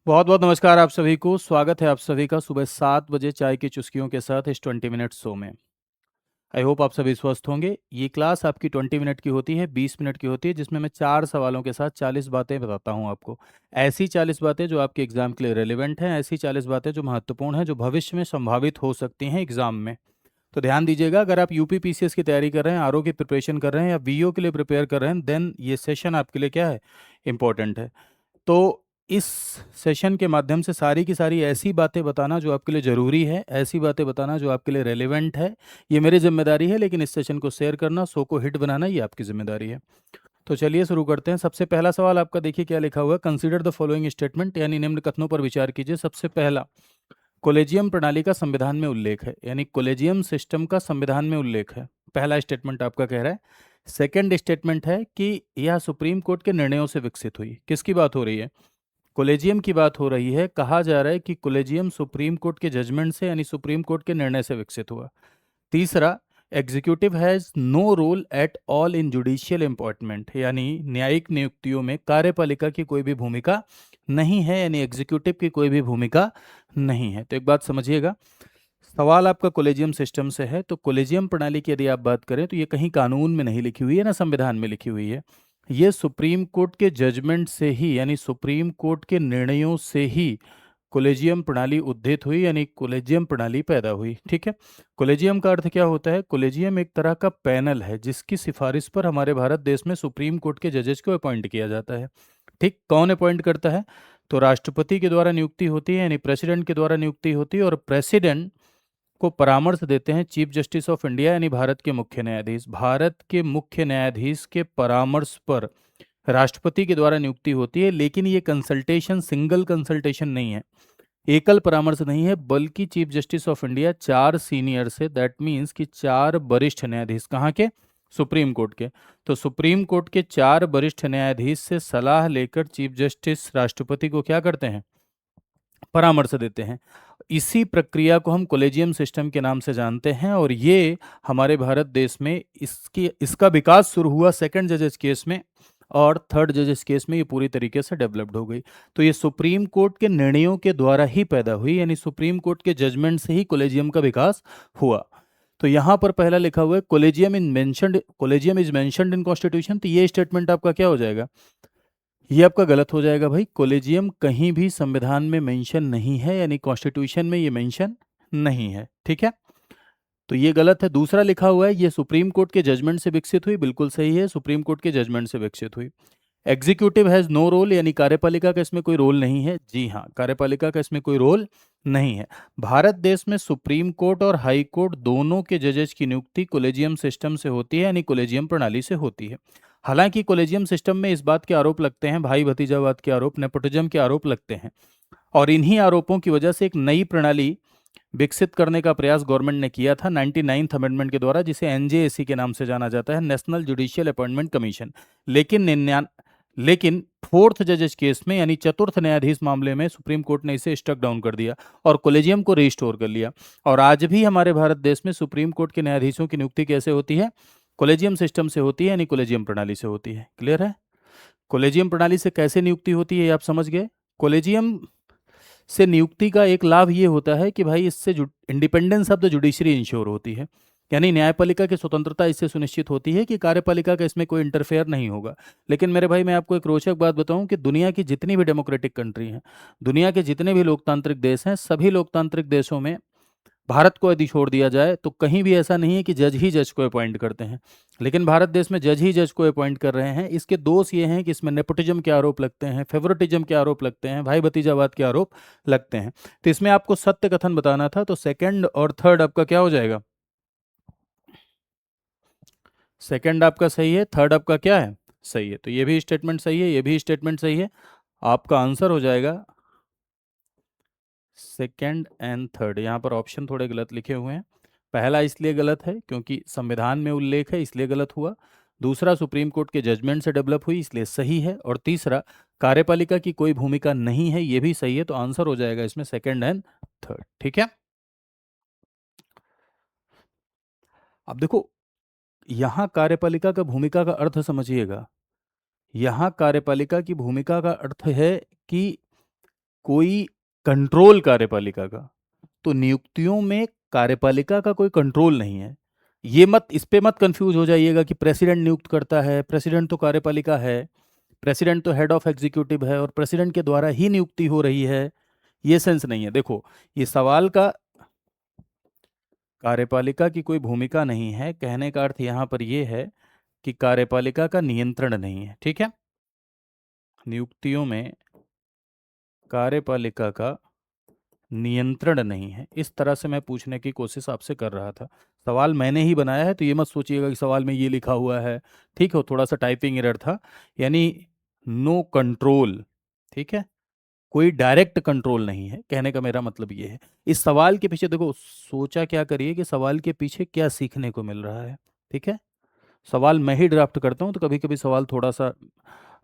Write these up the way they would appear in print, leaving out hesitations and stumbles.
बहुत बहुत नमस्कार आप सभी को। स्वागत है आप सभी का सुबह 7 बजे चाय की चुस्कियों के साथ इस 20 मिनट शो में। आई होप आप सभी स्वस्थ होंगे। ये क्लास आपकी 20 मिनट की होती है, 20 मिनट की होती है, जिसमें मैं 4 सवालों के साथ 40 बातें बताता हूँ आपको। ऐसी 40 बातें जो आपके एग्जाम के लिए रेलिवेंट हैं, ऐसी 40 बातें जो महत्वपूर्ण हैं, जो भविष्य में संभावित हो सकती हैं एग्जाम में। तो ध्यान दीजिएगा, अगर आप यूपी पीसीएस की तैयारी कर रहे हैं, आरओ की प्रिपरेशन कर रहे हैं या वीओ के लिए प्रिपेयर कर रहे हैं, देन ये सेशन आपके लिए क्या है, इंपॉर्टेंट है। तो इस सेशन के माध्यम से सारी की सारी ऐसी बातें बताना जो आपके लिए ज़रूरी है, ऐसी बातें बताना जो आपके लिए रेलेवेंट है, ये मेरी जिम्मेदारी है। लेकिन इस सेशन को शेयर करना, शो को हिट बनाना, ये आपकी जिम्मेदारी है। तो चलिए शुरू करते हैं। सबसे पहला सवाल आपका देखिए क्या लिखा हुआ है। कंसीडर द फॉलोइंग स्टेटमेंट, यानी निम्न कथनों पर विचार कीजिए। सबसे पहला, कोलेजियम प्रणाली का संविधान में उल्लेख है, यानी कोलेजियम सिस्टम का संविधान में उल्लेख है। पहला स्टेटमेंट आपका कह रहा है। सेकंड स्टेटमेंट है कि यह सुप्रीम कोर्ट के निर्णयों से विकसित हुई। किसकी बात हो रही है? कोलेजियम की बात हो रही है। कहा जा रहा है कि कोलेजियम सुप्रीम कोर्ट के जजमेंट से, यानी सुप्रीम कोर्ट के निर्णय से विकसित हुआ। तीसरा, executive has no role at all in judicial appointment, यानी न्यायिक नियुक्तियों में कार्यपालिका की कोई भी भूमिका नहीं है, यानी एग्जीक्यूटिव की कोई भी भूमिका नहीं है। तो एक बात समझिएगा, सवाल आपका कोलेजियम सिस्टम से है, तो कोलेजियम प्रणाली की यदि आप बात करें तो ये कहीं कानून में नहीं लिखी हुई है, ना संविधान में लिखी हुई है। ये सुप्रीम कोर्ट के जजमेंट से ही, यानी सुप्रीम कोर्ट के निर्णयों से ही कोलेजियम प्रणाली उद्धित हुई, यानी कोलेजियम प्रणाली पैदा हुई। ठीक है। कोलेजियम का अर्थ क्या होता है? कोलेजियम एक तरह का पैनल है जिसकी सिफारिश पर हमारे भारत देश में सुप्रीम कोर्ट के जजेस को अपॉइंट किया जाता है। ठीक, कौन अपॉइंट करता है? तो राष्ट्रपति के द्वारा नियुक्ति होती है, यानी प्रेसिडेंट के द्वारा नियुक्ति होती है, और प्रेसिडेंट को परामर्श देते हैं चीफ जस्टिस ऑफ इंडिया, यानी भारत के मुख्य न्यायाधीश। भारत के मुख्य न्यायाधीश के परामर्श पर राष्ट्रपति के द्वारा नियुक्ति होती है, लेकिन ये कंसल्टेशन सिंगल कंसल्टेशन नहीं है, एकल परामर्श नहीं है, बल्कि chief justice of India 4 senior से, दैट मीन्स कि 4 वरिष्ठ न्यायाधीश। कहाँ के? सुप्रीम कोर्ट के। तो सुप्रीम कोर्ट के 4 वरिष्ठ न्यायाधीश से सलाह लेकर चीफ जस्टिस राष्ट्रपति को क्या करते हैं? परामर्श देते हैं। इसी प्रक्रिया को हम कोलेजियम सिस्टम के नाम से जानते हैं, और ये हमारे भारत देश में इसका विकास शुरू हुआ सेकंड जजेस केस में, और थर्ड जजेस केस में ये पूरी तरीके से डेवलप्ड हो गई। तो ये सुप्रीम कोर्ट के निर्णयों के द्वारा ही पैदा हुई, यानी सुप्रीम कोर्ट के जजमेंट से ही कोलेजियम का विकास हुआ। तो यहाँ पर पहला लिखा हुआ है collegium is mentioned in constitution, तो ये स्टेटमेंट आपका क्या हो जाएगा? ये आपका गलत हो जाएगा भाई। कोलेजियम कहीं भी संविधान में मेंशन नहीं है, यानी कॉन्स्टिट्यूशन में ये मेंशन नहीं है। ठीक है, तो ये गलत है। दूसरा लिखा हुआ है ये सुप्रीम कोर्ट के जजमेंट से विकसित हुई, बिल्कुल सही है, सुप्रीम कोर्ट के जजमेंट से विकसित हुई। एग्जीक्यूटिव हैज नो रोल, यानी कार्यपालिका का इसमें कोई रोल नहीं है। जी हाँ, कार्यपालिका का इसमें कोई रोल नहीं है। भारत देश में सुप्रीम कोर्ट और हाई कोर्ट दोनों के जजेस की नियुक्ति कोलेजियम सिस्टम से होती है, यानी कोलेजियम प्रणाली से होती है। हालांकि कोलेजियम सिस्टम में इस बात के आरोप लगते हैं, भाई भतीजावाद के आरोप, नेपोटिज्म के आरोप लगते हैं, और इन्हीं आरोपों की वजह से एक नई प्रणाली विकसित करने का प्रयास गवर्नमेंट ने किया था 99th अमेंडमेंट के द्वारा, जिसे एनजेएसी के नाम से जाना जाता है, नेशनल जुडिशियल अपॉइंटमेंट कमीशन। लेकिन फोर्थ जजेस केस में, यानी चतुर्थ न्यायाधीश मामले में, सुप्रीम कोर्ट ने इसे स्ट्रक डाउन कर दिया और कोलेजियम को रिस्टोर कर लिया। और आज भी हमारे भारत देश में सुप्रीम कोर्ट के न्यायाधीशों की नियुक्ति कैसे होती है? कोलेजियम सिस्टम से होती है, यानी कोलेजियम प्रणाली से होती है। क्लियर है? कोलेजियम प्रणाली से कैसे नियुक्ति होती है ये आप समझ गए। कोलेजियम से नियुक्ति का एक लाभ ये होता है कि भाई इससे independence of the judiciary ensure होती है, यानी न्यायपालिका की स्वतंत्रता इससे सुनिश्चित होती है कि कार्यपालिका का इसमें कोई इंटरफेयर नहीं होगा। लेकिन मेरे भाई मैं आपको एक रोचक बात बताऊं कि दुनिया की जितनी भी डेमोक्रेटिक कंट्री हैं, दुनिया के जितने भी लोकतांत्रिक देश हैं, सभी लोकतांत्रिक देशों में भारत को यदि छोड़ दिया जाए तो कहीं भी ऐसा नहीं है कि जज ही जज को अपॉइंट करते हैं। लेकिन भारत देश में जज ही जज को अपॉइंट कर रहे हैं। इसके दोष ये हैं कि इसमें नेपोटिज्म के आरोप लगते हैं, फेवरेटिज्म के आरोप लगते हैं, भाई भतीजावाद के आरोप लगते हैं। तो इसमें आपको सत्य कथन बताना था, तो सेकंड और थर्ड आपका क्या हो जाएगा? सेकंड आपका सही है, थर्ड आपका क्या है? सही है। तो ये भी स्टेटमेंट सही है, ये भी स्टेटमेंट सही है। आपका आंसर हो जाएगा सेकंड एंड थर्ड। यहाँ पर ऑप्शन थोड़े गलत लिखे हुए हैं। पहला इसलिए गलत है क्योंकि संविधान में उल्लेख है, इसलिए गलत हुआ। दूसरा, सुप्रीम कोर्ट के जजमेंट से डेवलप हुई, इसलिए सही है। और तीसरा, कार्यपालिका की कोई भूमिका नहीं है, ये भी सही है। तो आंसर हो जाएगा इसमें सेकंड एंड थर्ड। ठीक है। अब देखो, यहाँ कार्यपालिका का भूमिका का अर्थ समझिएगा। यहाँ कार्यपालिका की भूमिका का अर्थ है कि कोई कंट्रोल कार्यपालिका का, तो नियुक्तियों में कार्यपालिका का कोई कंट्रोल नहीं है। ये मत, इस पे मत कंफ्यूज हो जाइएगा कि प्रेसिडेंट नियुक्त करता है, प्रेसिडेंट तो कार्यपालिका है, प्रेसिडेंट तो हेड ऑफ एग्जीक्यूटिव है और प्रेसिडेंट के द्वारा ही नियुक्ति हो रही है, ये सेंस नहीं है। देखो, ये सवाल का कार्यपालिका की कोई भूमिका नहीं है, कहने का अर्थ यहां पर यह है कि कार्यपालिका का नियंत्रण नहीं है, ठीक है। नियुक्तियों में कार्यपालिका का नियंत्रण नहीं है, इस तरह से मैं पूछने की कोशिश आपसे कर रहा था। सवाल मैंने ही बनाया है, तो ये मत सोचिएगा कि सवाल में ये लिखा हुआ है, ठीक है, थोड़ा सा टाइपिंग एरर था, यानी नो कंट्रोल, ठीक है, कोई डायरेक्ट कंट्रोल नहीं है, कहने का मेरा मतलब ये है। इस सवाल के पीछे देखो, सोचा क्या करिए कि सवाल के पीछे क्या सीखने को मिल रहा है, ठीक है। सवाल मैं ही ड्राफ्ट करता हूँ, तो कभी कभी सवाल थोड़ा सा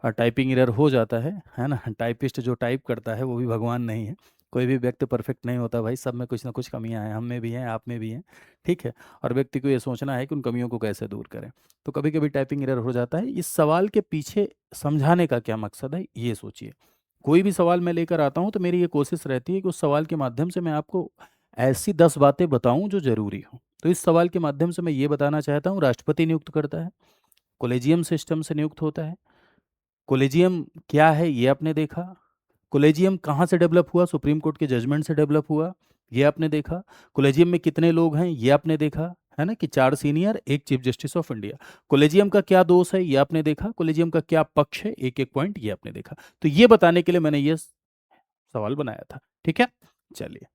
टाइपिंग एरर हो जाता है ना। टाइपिस्ट जो टाइप करता है वो भी भगवान नहीं है, कोई भी व्यक्ति परफेक्ट नहीं होता भाई, सब में कुछ ना कुछ कमियां हैं, हम में भी हैं, आप में भी हैं, ठीक है। और व्यक्ति को ये सोचना है कि उन कमियों को कैसे दूर करें, तो कभी कभी टाइपिंग एरर हो जाता है। इस सवाल के पीछे समझाने का क्या मकसद है, ये सोचिए। कोई भी सवाल मैं लेकर आता हूँ तो मेरी ये कोशिश रहती है कि उस सवाल के माध्यम से मैं आपको ऐसी 10 बातें बताऊं जो जरूरी हो। तो इस सवाल के माध्यम से मैं ये बताना चाहता हूँ, राष्ट्रपति नियुक्त करता है, कोलेजियम सिस्टम से नियुक्त होता है, कोलेजियम क्या है ये आपने देखा, कोलेजियम कहाँ से डेवलप हुआ, सुप्रीम कोर्ट के जजमेंट से डेवलप हुआ, ये आपने देखा, कोलेजियम में कितने लोग हैं ये आपने देखा, है ना, कि 4 senior 1 chief justice of India. Collegium का क्या दोष है ये आपने देखा, कोलेजियम का क्या पक्ष है, एक एक पॉइंट ये आपने देखा। तो ये बताने के लिए मैंने ये सवाल बनाया था, ठीक है। चलिए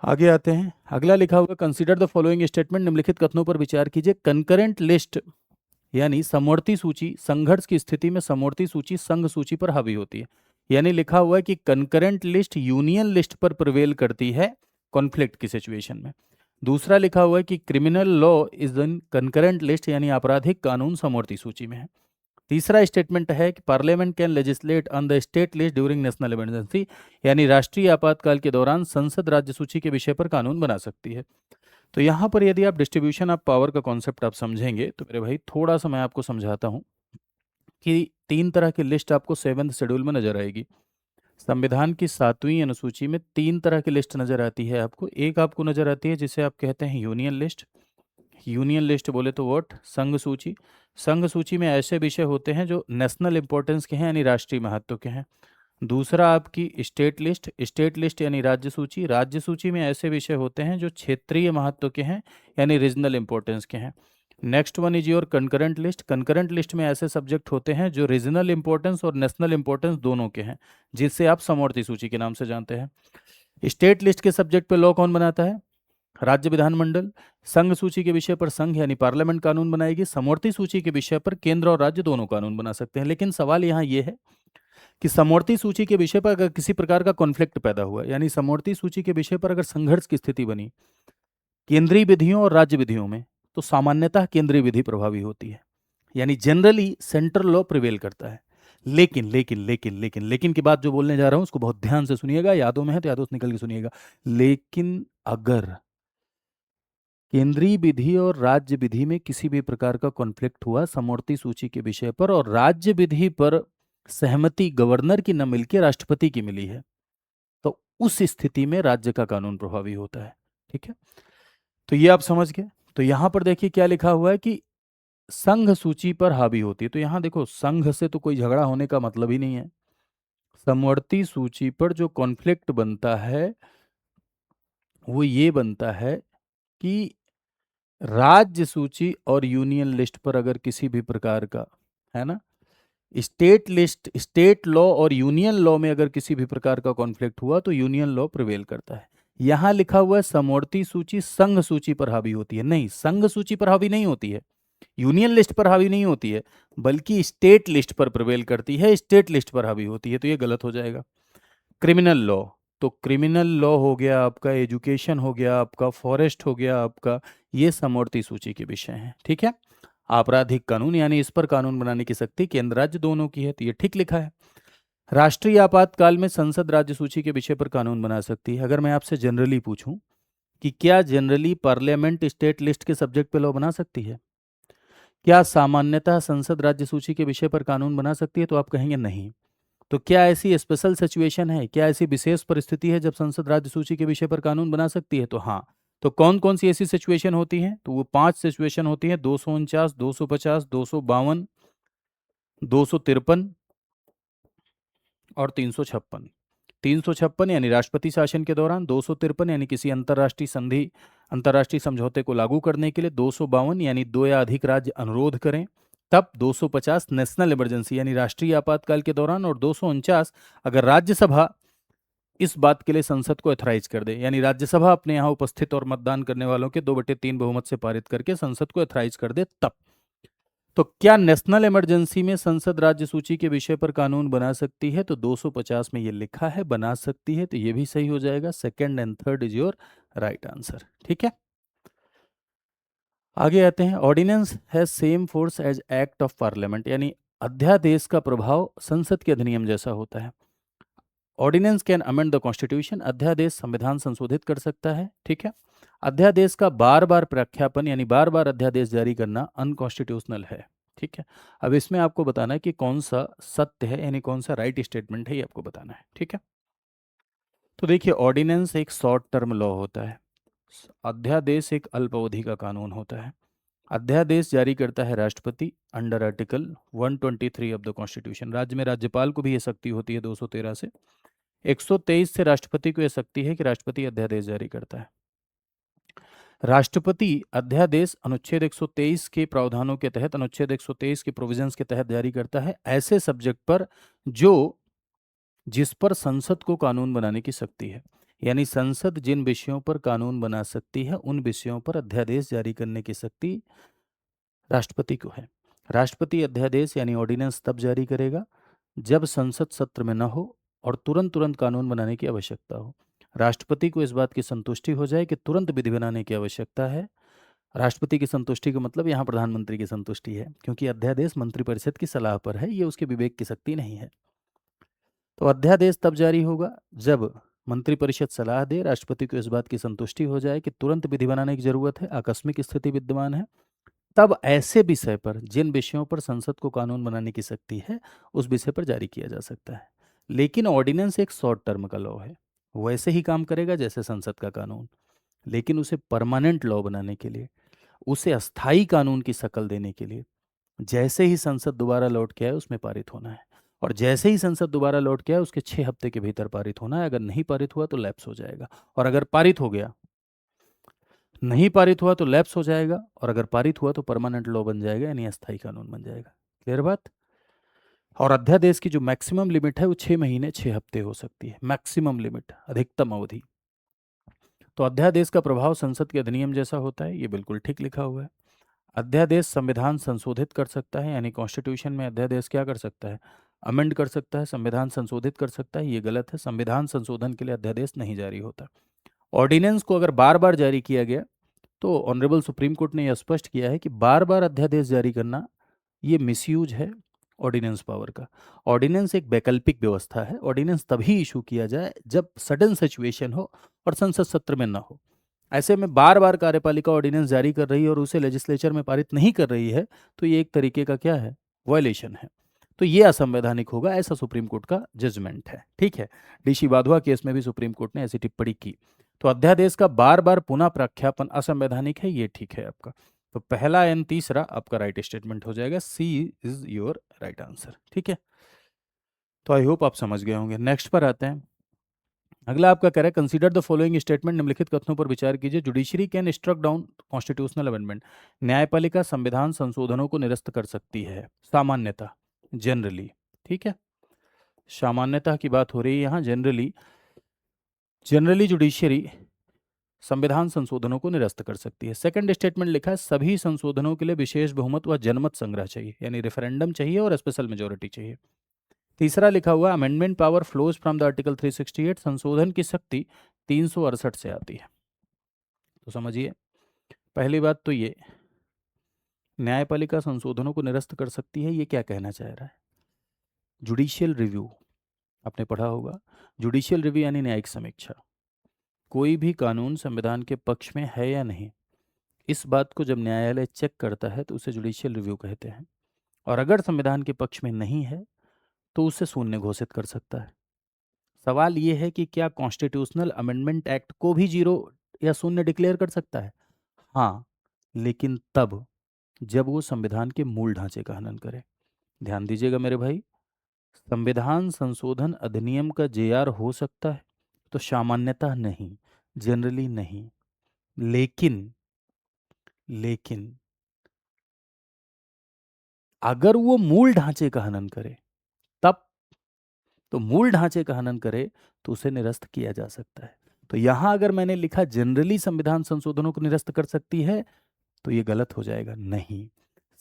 आगे आते हैं। अगला लिखा हुआ, कंसीडर द फॉलोइंग स्टेटमेंट, निम्नलिखित कथनों पर विचार कीजिए। कंकरेंट लिस्ट यानी समवर्ती सूची संघर्ष की स्थिति में समवर्ती सूची संघ सूची पर हावी होती है। यानी लिखा हुआ है कि कंकरेंट लिस्ट यूनियन लिस्ट पर प्रिवेल करती है कॉन्फ्लिक्ट की सिचुएशन में। दूसरा लिखा हुआ है कि criminal law is in concurrent list, यानी आपराधिक कानून समवर्ती सूची में है। तीसरा स्टेटमेंट है कि parliament can legislate on the state list during national emergency, यानी राष्ट्रीय आपातकाल के दौरान संसद राज्य सूची के विषय पर कानून बना सकती है। तो यहाँ पर यदि आप डिस्ट्रीब्यूशन ऑफ पावर का कॉन्सेप्ट आप समझेंगे तो मेरे भाई थोड़ा सा मैं आपको समझाता हूँ कि 3 तरह की लिस्ट आपको 7th शेड्यूल में नजर आएगी। संविधान की 7वीं अनुसूची में 3 तरह की लिस्ट नजर आती है आपको। एक आपको नजर आती है जिसे आप कहते हैं यूनियन लिस्ट। यूनियन लिस्ट बोले तो व्हाट, संघ सूची। संघ सूची में ऐसे विषय होते हैं जो नेशनल इंपॉर्टेंस के हैं, यानी राष्ट्रीय महत्व के हैं। दूसरा आपकी स्टेट लिस्ट। स्टेट लिस्ट यानी राज्य सूची। राज्य सूची में ऐसे विषय होते हैं जो क्षेत्रीय महत्व के हैं, यानी रीजनल इंपॉर्टेंस के हैं। Next one is your concurrent list. Concurrent list में ऐसे सब्जेक्ट होते हैं जो रीजनल इंपॉर्टेंस और नेशनल इंपॉर्टेंस दोनों के हैं, जिससे आप समवर्ती सूची के नाम से जानते हैं। स्टेट लिस्ट के सब्जेक्ट पे लॉ कौन बनाता है, राज्य विधानमंडल। संघ सूची के विषय पर संघ यानी पार्लियामेंट कानून बनाएगी। समवर्ती सूची के विषय पर केंद्र और राज्य दोनों कानून बना सकते हैं। लेकिन सवाल यहाँ ये है कि समवर्ती सूची के विषय पर अगर किसी प्रकार का कॉन्फ्लिक्ट पैदा हुआ, यानी समवर्ती सूची के विषय पर अगर संघर्ष की स्थिति बनी केंद्रीय विधियों और राज्य विधियों में, तो सामान्यतः केंद्रीय विधि प्रभावी होती है, यानी जनरली सेंट्रल लॉ प्रिवेल करता है। लेकिन लेकिन लेकिन लेकिन लेकिन की बात जो बोलने जा रहा हूं उसको बहुत ध्यान से सुनिएगा, यादों में है तो यादों से निकल के सुनिएगा। लेकिन अगर केंद्रीय विधि और राज्य विधि में किसी भी प्रकार का कॉन्फ्लिक्ट हुआ समवर्ती सूची के विषय पर, और राज्य विधि पर सहमति गवर्नर की न मिलकर राष्ट्रपति की मिली है, तो उस स्थिति में राज्य का कानून प्रभावी होता है, ठीक है। तो ये आप समझ गए। तो यहां पर देखिए क्या लिखा हुआ है कि संघ सूची पर हावी होती है। तो यहां देखो, संघ से तो कोई झगड़ा होने का मतलब ही नहीं है। समवर्ती सूची पर जो कॉन्फ्लिक्ट बनता है वो ये बनता है कि राज्य सूची और यूनियन लिस्ट पर अगर किसी भी प्रकार का, है ना, स्टेट लिस्ट, स्टेट लॉ और यूनियन लॉ में अगर किसी भी प्रकार का कॉन्फ्लिक्ट हुआ तो यूनियन लॉ प्रिवेल करता है। यहां लिखा हुआ है समवर्ती सूची संघ सूची पर हावी होती है। नहीं, संघ सूची पर हावी नहीं होती है, यूनियन लिस्ट पर हावी नहीं होती है, बल्कि स्टेट लिस्ट पर प्रिवेल करती है, स्टेट लिस्ट पर हावी होती है। तो ये गलत हो जाएगा। क्रिमिनल लॉ, तो क्रिमिनल लॉ हो गया आपका, एजुकेशन हो गया आपका, फॉरेस्ट हो गया आपका, ये समवर्ती सूची के विषय हैं, ठीक है। आपराधिक कानून यानी इस पर कानून बनाने की शक्ति केंद्र राज्य दोनों की है, तो ये ठीक लिखा है। राष्ट्रीय आपातकाल में संसद राज्य सूची के विषय पर कानून बना सकती है। अगर मैं आपसे जनरली पूछूं कि क्या जनरली पार्लियामेंट स्टेट लिस्ट के सब्जेक्ट पे लॉ बना सकती है, क्या सामान्यतः संसद राज्य सूची के विषय पर कानून बना सकती है, तो आप कहेंगे नहीं। तो क्या ऐसी स्पेशल सिचुएशन है, क्या ऐसी विशेष परिस्थिति है जब संसद राज्य सूची के विषय पर कानून बना सकती है? तो हाँ। तो कौन कौन सी ऐसी सिचुएशन होती हैं? तो वो 5 सिचुएशन होती हैं: 249, 250, 252, 253 और 356। 356 यानी राष्ट्रपति शासन के दौरान, 253 यानी किसी अंतर्राष्ट्रीय समझौते को लागू करने के लिए, 252 यानी दो या अधिक राज्य अनुरोध करें तब, 250 नेशनल इमरजेंसी यानी राष्ट्रीय आपातकाल के दौरान, और 249 अगर राज्यसभा इस बात के लिए संसद को एथराइज कर दे, यानी राज्यसभा अपने यहाँ उपस्थित और मतदान करने वालों के 2/3 बहुमत से पारित करके संसद को एथराइज कर दे तब। तो क्या नेशनल इमरजेंसी में संसद राज्य सूची के विषय पर कानून बना सकती है? तो 250 में ये लिखा है बना सकती है, तो ये भी सही हो जाएगा। Second and third is your right answer. ठीक है, आगे आते हैं। Ordinance has same force as act of parliament, यानी अध्यादेश का प्रभाव संसद के अधिनियम जैसा होता है। Ordinance can amend the constitution, अध्यादेश संविधान संशोधित कर सकता है। ठीक है, अध्यादेश का बार बार प्रख्यापन यानी बार बार अध्यादेश जारी करना अनकॉन्स्टिट्यूशनल है। ठीक है, अब इसमें आपको बताना है कि कौन सा सत्य है, यानी कौन सा राइट स्टेटमेंट है, ये आपको बताना है। ठीक है, तो देखिए, ऑर्डिनेंस एक शॉर्ट टर्म लॉ होता है, अध्यादेश एक अल्पावधि का कानून होता है। अध्यादेश जारी करता है राष्ट्रपति under article 123 of the constitution. राज्य में राज्यपाल को भी ये शक्ति होती है 213 से। 123 से राष्ट्रपति को यह शक्ति है कि राष्ट्रपति अध्यादेश जारी करता है। राष्ट्रपति अध्यादेश अनुच्छेद 123 के प्रावधानों के तहत, अनुच्छेद 123 के प्रोविजंस के तहत जारी करता है ऐसे सब्जेक्ट पर जिस पर संसद को कानून बनाने की शक्ति है। यानी संसद जिन विषयों पर कानून बना सकती है उन विषयों पर अध्यादेश जारी करने की शक्ति राष्ट्रपति को है। राष्ट्रपति अध्यादेश यानी ऑर्डिनेंस तब जारी करेगा जब संसद सत्र में न हो और तुरंत तुरंत कानून बनाने की आवश्यकता हो। राष्ट्रपति को इस बात की संतुष्टि हो जाए कि तुरंत विधि बनाने की आवश्यकता है। राष्ट्रपति की संतुष्टि का मतलब यहाँ प्रधानमंत्री की संतुष्टि है, क्योंकि अध्यादेश मंत्रिपरिषद की सलाह पर है, ये उसके विवेक की शक्ति नहीं है। तो अध्यादेश तब जारी होगा जब मंत्रिपरिषद सलाह दे, राष्ट्रपति को इस बात की संतुष्टि हो जाए कि तुरंत विधि बनाने की जरूरत है, आकस्मिक स्थिति विद्यमान है, तब ऐसे विषय पर जिन विषयों पर संसद को कानून बनाने की शक्ति है उस विषय पर जारी किया जा सकता है। लेकिन ऑर्डिनेंस एक शॉर्ट टर्म का लॉ है, वैसे ही काम करेगा जैसे संसद का कानून, लेकिन उसे परमानेंट लॉ बनाने के लिए, उसे अस्थायी कानून की शक्ल देने के लिए जैसे ही संसद दोबारा लौट के आए उसमें पारित होना है, और जैसे ही संसद दोबारा लौट के आए उसके 6 हफ्ते के भीतर पारित होना है। अगर नहीं पारित हुआ तो लैप्स हो जाएगा, और अगर पारित हो गया, नहीं पारित हुआ तो लैप्स हो जाएगा, और अगर पारित हुआ तो परमानेंट लॉ बन जाएगा, यानी अस्थायी कानून बन जाएगा। क्लियर बात? और अध्यादेश की जो मैक्सिमम लिमिट है वो 6 महीने 6 हफ्ते हो सकती है, मैक्सिमम लिमिट, अधिकतम अवधि। तो अध्यादेश का प्रभाव संसद के अधिनियम जैसा होता है, ये बिल्कुल ठीक लिखा हुआ है। अध्यादेश संविधान संशोधित कर सकता है, यानी कॉन्स्टिट्यूशन में अध्यादेश क्या कर सकता है, अमेंड कर सकता है, संविधान संशोधित कर सकता है। ये गलत है, संविधान संशोधन के लिए अध्यादेश नहीं जारी होता। ऑर्डिनेंस को अगर बार बार जारी किया गया तो ऑनरेबल सुप्रीम कोर्ट ने यह स्पष्ट किया है कि बार बार अध्यादेश जारी करना ये मिसयूज है ऑर्डिनेंस पावर का। ऑर्डिनेंस एक वैकल्पिक व्यवस्था है, ऑर्डिनेंस तभी इशू किया जाए जब सडन सिचुएशन हो और संसद सत्र में न हो। ऐसे में बार बार कार्यपालिका ऑर्डिनेंस जारी कर रही है और उसे लेजिस्लेचर में पारित नहीं कर रही है, तो ये एक तरीके का क्या है, वायलेशन है। तो ये असंवैधानिक होगा, ऐसा सुप्रीम कोर्ट का जजमेंट है। ठीक है, डीसी वाधवा केस में भी सुप्रीम कोर्ट ने ऐसी टिप्पणी की। तो अध्यादेश का बार बार पुनः प्रख्यापन असंवैधानिक है, ये ठीक है आपका। तो पहला एंड तीसरा आपका राइट स्टेटमेंट हो जाएगा, सी इज योर राइट आंसर। ठीक है, तो आई होप आप समझ गए होंगे। नेक्स्ट पर आते हैं। अगला आपका कह रहा है, कंसीडर द फॉलोइंग स्टेटमेंट, निम्नलिखित कथनों पर विचार कीजिए। Judiciary can struck down constitutional amendment, न्यायपालिका संविधान संशोधनों को निरस्त कर सकती है सामान्यतः, जनरली। ठीक है, सामान्यतः की बात हो रही है यहाँ, जनरली जुडिशरी संविधान संशोधनों को निरस्त कर सकती है। सेकंड स्टेटमेंट लिखा है, सभी संशोधनों के लिए विशेष बहुमत व जनमत संग्रह चाहिए, यानी रेफरेंडम चाहिए और स्पेशल मेजोरिटी चाहिए। तीसरा लिखा हुआ, amendment power flows from the article 368, संशोधन की शक्ति 368 से आती है। तो समझिए, पहली बात तो ये, न्यायपालिका संशोधनों को निरस्त कर सकती है, ये क्या कहना चाह रहा है? जुडिशियल रिव्यू आपने पढ़ा होगा, जुडिशियल रिव्यू यानी न्यायिक समीक्षा। कोई भी कानून संविधान के पक्ष में है या नहीं, इस बात को जब न्यायालय चेक करता है तो उसे जुडिशियल रिव्यू कहते हैं। और अगर संविधान के पक्ष में नहीं है तो उसे शून्य घोषित कर सकता है। सवाल ये है कि क्या कॉन्स्टिट्यूशनल अमेंडमेंट एक्ट को भी जीरो या शून्य डिक्लेयर कर सकता है? हाँ, लेकिन तब जब वो संविधान के मूल ढांचे का हनन करे। ध्यान दीजिएगा मेरे भाई, संविधान संशोधन अधिनियम का जेआर हो सकता है, तो सामान्यतः नहीं, जनरली नहीं। लेकिन लेकिन अगर वो मूल ढांचे का हनन करे तब, तो मूल ढांचे का हनन करे तो उसे निरस्त किया जा सकता है। तो यहां अगर मैंने लिखा जनरली संविधान संशोधनों को निरस्त कर सकती है, तो ये गलत हो जाएगा। नहीं,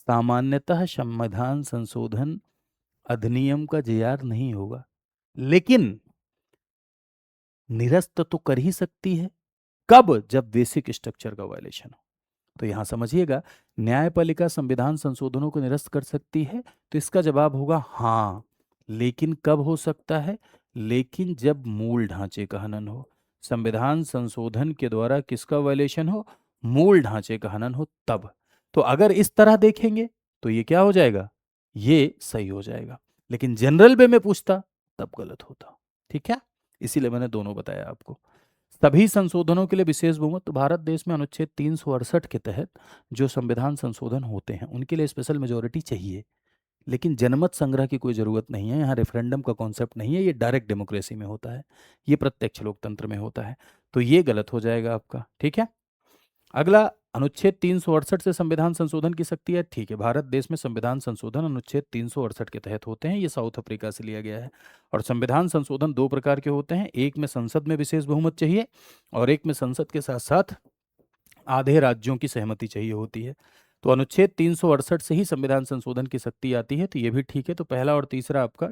सामान्यतः संविधान संशोधन अधिनियम का जेआर नहीं होगा, लेकिन निरस्त तो कर ही सकती है। कब? जब बेसिक स्ट्रक्चर का वायलेशन हो। तो यहां समझिएगा, न्यायपालिका संविधान संशोधनों को निरस्त कर सकती है, तो इसका जवाब होगा हाँ। लेकिन कब हो सकता है? लेकिन जब मूल ढांचे का हनन हो। संविधान संशोधन के द्वारा किसका वायलेशन हो? मूल ढांचे का हनन हो, तब। तो अगर इस तरह देखेंगे तो ये क्या हो जाएगा? ये सही हो जाएगा। लेकिन जनरल वे में पूछता तब गलत होता। ठीक है, इसीलिए मैंने दोनों बताया आपको। सभी संशोधनों के लिए विशेष बहुमत, तो भारत देश में अनुच्छेद 368 के तहत जो संविधान संशोधन होते हैं उनके लिए स्पेशल मेजोरिटी चाहिए। लेकिन जनमत संग्रह की कोई ज़रूरत नहीं है, यहाँ रेफरेंडम का कॉन्सेप्ट नहीं है, ये डायरेक्ट डेमोक्रेसी में होता है, ये प्रत्यक्ष लोकतंत्र में होता है। तो ये गलत हो जाएगा आपका। ठीक है, अगला, अनुच्छेद 368 से संविधान संशोधन की शक्ति है। ठीक है, भारत देश में संविधान संशोधन अनुच्छेद 368 के तहत होते हैं, ये साउथ अफ्रीका से लिया गया है। और संविधान संशोधन दो प्रकार के होते हैं, एक में संसद में विशेष बहुमत चाहिए और एक में संसद के साथ साथ आधे राज्यों की सहमति चाहिए होती है। तो अनुच्छेद 368 से ही संविधान संशोधन की शक्ति आती है, तो ये भी ठीक है। तो पहला और तीसरा आपका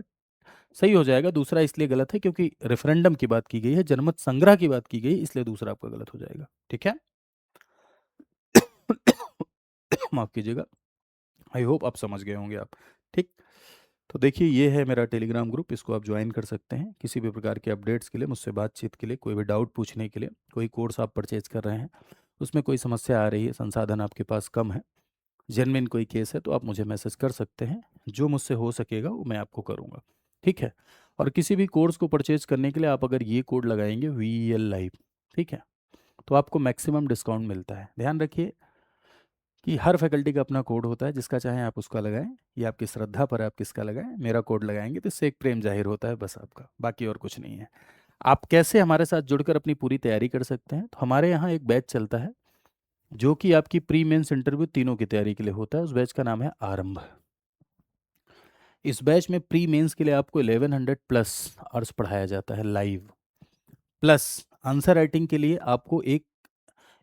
सही हो जाएगा, दूसरा इसलिए गलत है क्योंकि रेफरेंडम की बात की गई है, जनमत संग्रह की बात की गई, इसलिए दूसरा आपका गलत हो जाएगा। ठीक है, माफ कीजिएगा। आई होप आप समझ गए होंगे आप। ठीक, तो देखिए ये है मेरा टेलीग्राम ग्रुप, इसको आप ज्वाइन कर सकते हैं किसी भी प्रकार के अपडेट्स के लिए, मुझसे बातचीत के लिए, कोई भी डाउट पूछने के लिए, कोई कोर्स आप परचेज कर रहे हैं उसमें कोई समस्या आ रही है, संसाधन आपके पास कम है, जेन्युइन कोई केस है, तो आप मुझे मैसेज कर सकते हैं। जो मुझसे हो सकेगा वो मैं आपको करूँगा। ठीक है, और किसी भी कोर्स को परचेज करने के लिए आप अगर ये कोड लगाएंगे VEL लाइव, ठीक है, तो आपको मैक्सिमम डिस्काउंट मिलता है। ध्यान रखिए कि हर फैकल्टी का अपना कोड होता है, जिसका चाहें आप उसका लगाएं, ये आपकी श्रद्धा पर आप किसका लगाएं। मेरा कोड लगाएंगे तो इससे एक प्रेम जाहिर होता है बस आपका, बाकी और कुछ नहीं है। आप कैसे हमारे साथ जुड़कर अपनी पूरी तैयारी कर सकते हैं? तो हमारे यहाँ एक बैच चलता है जो कि आपकी प्री मेंस इंटरव्यू तीनों की तैयारी के लिए होता है। उस बैच का नाम है आरंभ। इस बैच में प्री मेंस के लिए आपको 1100 प्लस आवर्स पढ़ाया जाता है लाइव, प्लस आंसर राइटिंग के लिए आपको एक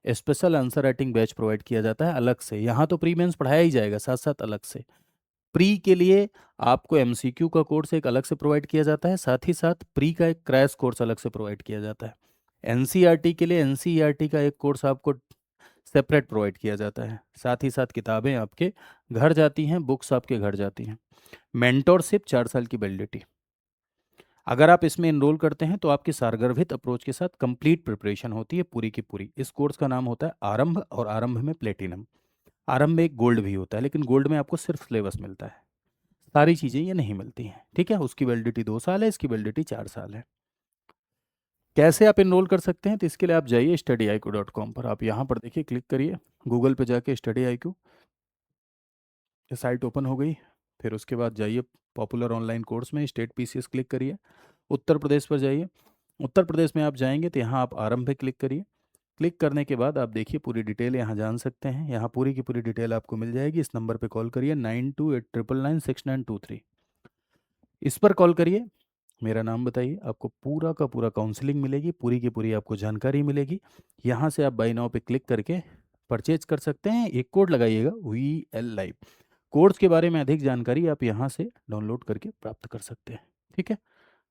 special answer writing batch provide किया जाता है अलग से। यहाँ तो प्री मेंस पढ़ाया ही जाएगा, साथ साथ अलग से प्री के लिए आपको MCQ का कोर्स एक अलग से प्रोवाइड किया जाता है, साथ ही साथ प्री का एक क्रैश कोर्स अलग से प्रोवाइड किया जाता है। NCERT के लिए NCERT का एक कोर्स आपको सेपरेट प्रोवाइड किया जाता है, साथ ही साथ किताबें आपके घर जाती हैं, बुक्स आपके घर जाती हैं। मेंटोरशिप 4 साल की वैलिडिटी। अगर आप इसमें इनरोल करते हैं तो आपकी सारगर्भित अप्रोच के साथ कंप्लीट प्रिपरेशन होती है पूरी की पूरी। इस कोर्स का नाम होता है आरंभ, और आरंभ में प्लेटिनम। आरंभ में एक गोल्ड भी होता है, लेकिन गोल्ड में आपको सिर्फ सिलेबस मिलता है, सारी चीज़ें ये नहीं मिलती हैं। ठीक है, उसकी वैलिडिटी 2 साल है, इसकी वैलिडिटी 4 साल है। कैसे आप इनरोल कर सकते हैं? तो इसके लिए आप जाइए studyIQ.com पर, आप यहाँ पर देखिए, क्लिक करिए गूगल पे जाके StudyIQ, ये साइट ओपन हो गई। फिर उसके बाद जाइए पॉपुलर ऑनलाइन कोर्स में स्टेट PCS क्लिक करिए, उत्तर प्रदेश पर जाइए। उत्तर प्रदेश में आप जाएंगे तो यहाँ आप आरंभ पे क्लिक करिए। क्लिक करने के बाद आप देखिए पूरी डिटेल यहाँ जान सकते हैं, यहाँ पूरी की पूरी डिटेल आपको मिल जाएगी। इस नंबर पे कॉल करिए 9289996923। इस पर कॉल करिए, मेरा नाम बताइए, आपको पूरा का पूरा काउंसलिंग मिलेगी, पूरी की पूरी आपको जानकारी मिलेगी। यहाँ से आप बाई नाउ पे क्लिक करके परचेज कर सकते हैं। एक कोड लगाइएगा VEL लाइव। कोर्स के बारे में अधिक जानकारी आप यहाँ से डाउनलोड करके प्राप्त कर सकते हैं। ठीक है,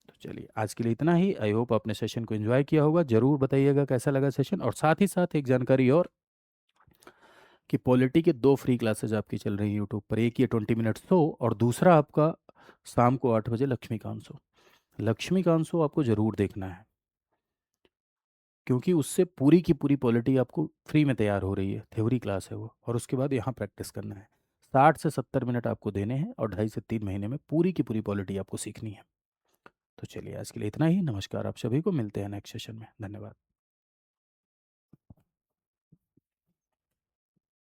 तो चलिए आज के लिए इतना ही। आई होप आपने सेशन को एंजॉय किया होगा, ज़रूर बताइएगा कैसा लगा सेशन। और साथ ही साथ एक जानकारी और, कि पॉलिटी के 2 फ्री क्लासेज आपकी चल रही है यूट्यूब पर। एक ये 20 मिनट शो, और दूसरा आपका शाम को 8 बजे लक्ष्मीकांत शो। लक्ष्मीकांत शो आपको ज़रूर देखना है, क्योंकि उससे पूरी की पूरी पॉलिटी आपको फ्री में तैयार हो रही है। थ्योरी क्लास है वो, और उसके बाद यहाँ प्रैक्टिस करना है। 60 से 70 मिनट आपको देने हैं और 2.5 से 3 महीने में पूरी की पूरी पॉलिटी आपको सीखनी है। तो चलिए आज के लिए इतना ही। नमस्कार, आप सभी को मिलते हैं नेक्स्ट सेशन में। धन्यवाद।